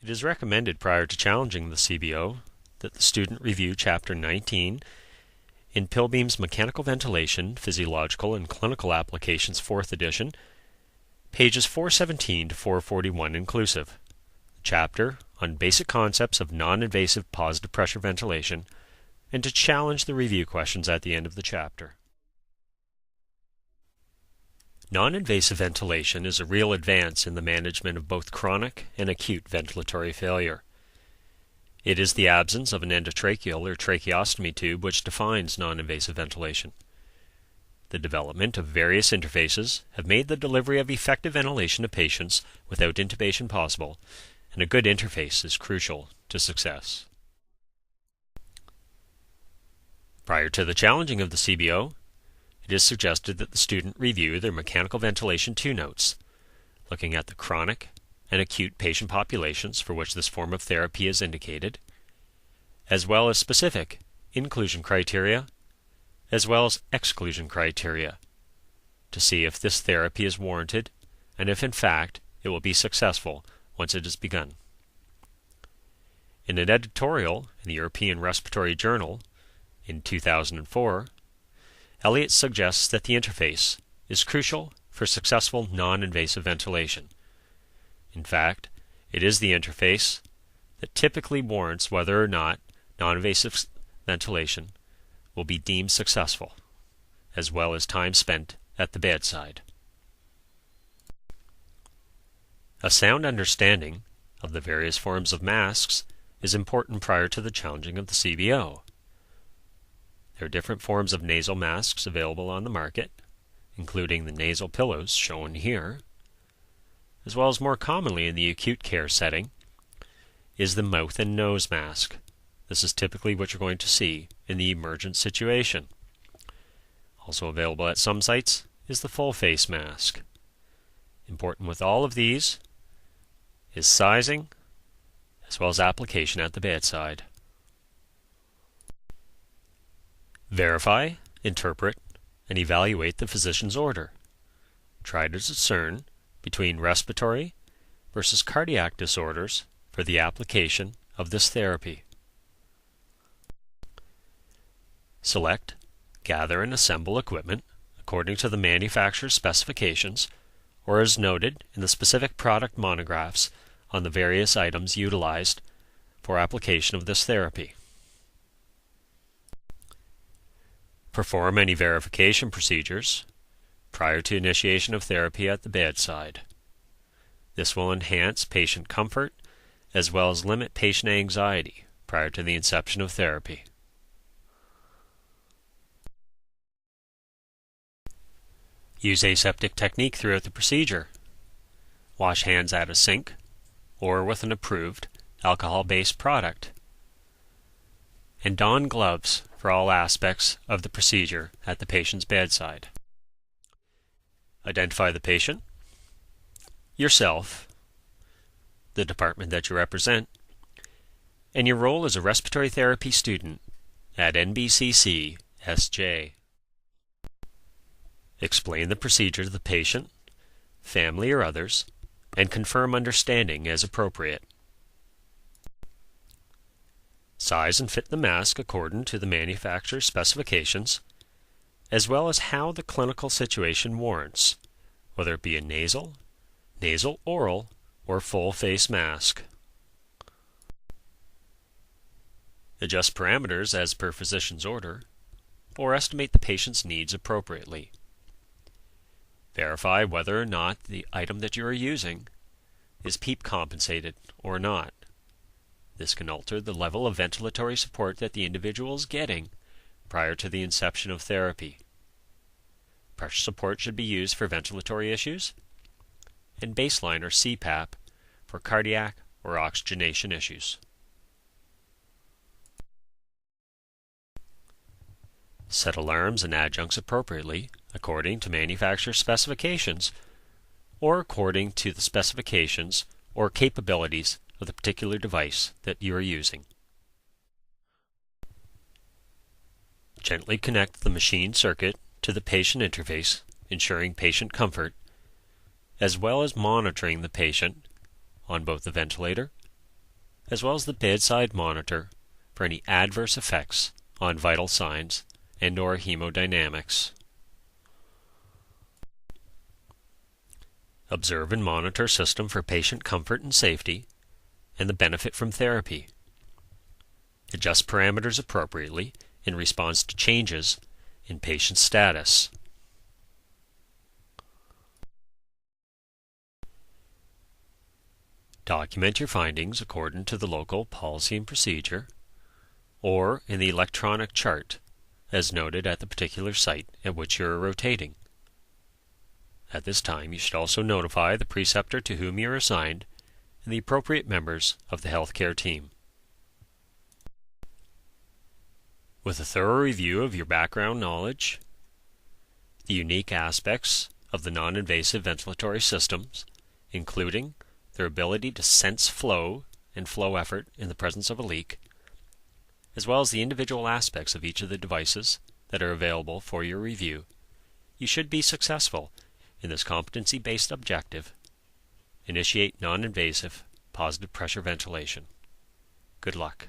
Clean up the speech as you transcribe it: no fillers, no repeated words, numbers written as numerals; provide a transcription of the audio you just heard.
It is recommended prior to challenging the CBO that the student review Chapter 19 in Pilbeam's Mechanical Ventilation, Physiological and Clinical Applications 4th edition, pages 417 to 441 inclusive, the chapter on basic concepts of non-invasive positive pressure ventilation, and to challenge the review questions at the end of the chapter. Non-invasive ventilation is a real advance in the management of both chronic and acute ventilatory failure. It is the absence of an endotracheal or tracheostomy tube which defines non-invasive ventilation. The development of various interfaces have made the delivery of effective ventilation to patients without intubation possible, and a good interface is crucial to success. Prior to the challenging of the CBO, it is suggested that the student review their mechanical ventilation 2 notes, looking at the chronic and acute patient populations for which this form of therapy is indicated, as well as specific inclusion criteria, as well as exclusion criteria, to see if this therapy is warranted and if in fact it will be successful once it is begun. In an editorial in the European Respiratory Journal in 2004, Elliott suggests that the interface is crucial for successful non-invasive ventilation. In fact, it is the interface that typically warrants whether or not non-invasive ventilation will be deemed successful, as well as time spent at the bedside. A sound understanding of the various forms of masks is important prior to the challenging of the CBO. There are different forms of nasal masks available on the market, including the nasal pillows shown here, as well as more commonly in the acute care setting is the mouth and nose mask. This is typically what you're going to see in the emergent situation. Also available at some sites is the full face mask. Important with all of these is sizing as well as application at the bedside. Verify, interpret, and evaluate the physician's order. Try to discern between respiratory versus cardiac disorders for the application of this therapy. Select, gather, and assemble equipment according to the manufacturer's specifications or as noted in the specific product monographs on the various items utilized for application of this therapy. Perform any verification procedures prior to initiation of therapy at the bedside. This will enhance patient comfort as well as limit patient anxiety prior to the inception of therapy. Use aseptic technique throughout the procedure. Wash hands at a sink or with an approved alcohol-based product. And don gloves for all aspects of the procedure at the patient's bedside. Identify the patient, yourself, the department that you represent, and your role as a respiratory therapy student at NBCC SJ. Explain the procedure to the patient, family, or others, and confirm understanding as appropriate. Size and fit the mask according to the manufacturer's specifications, as well as how the clinical situation warrants, whether it be a nasal, oral, or full face mask. Adjust parameters as per physician's order, or estimate the patient's needs appropriately. Verify whether or not the item that you are using is PEEP compensated or not. This can alter the level of ventilatory support that the individual is getting prior to the inception of therapy. Pressure support should be used for ventilatory issues, and baseline or CPAP for cardiac or oxygenation issues. Set alarms and adjuncts appropriately according to manufacturer specifications or according to the specifications or capabilities of the particular device that you are using. Gently connect the machine circuit to the patient interface, ensuring patient comfort, as well as monitoring the patient on both the ventilator as well as the bedside monitor for any adverse effects on vital signs and/or hemodynamics. Observe and monitor system for patient comfort and safety and the benefit from therapy. Adjust parameters appropriately in response to changes in patient status. Document your findings according to the local policy and procedure or in the electronic chart as noted at the particular site at which you are rotating. At this time, you should also notify the preceptor to whom you are assigned and the appropriate members of the healthcare team. With a thorough review of your background knowledge, the unique aspects of the non-invasive ventilatory systems, including their ability to sense flow and flow effort in the presence of a leak, as well as the individual aspects of each of the devices that are available for your review, you should be successful in this competency-based objective. Initiate non-invasive positive pressure ventilation. Good luck.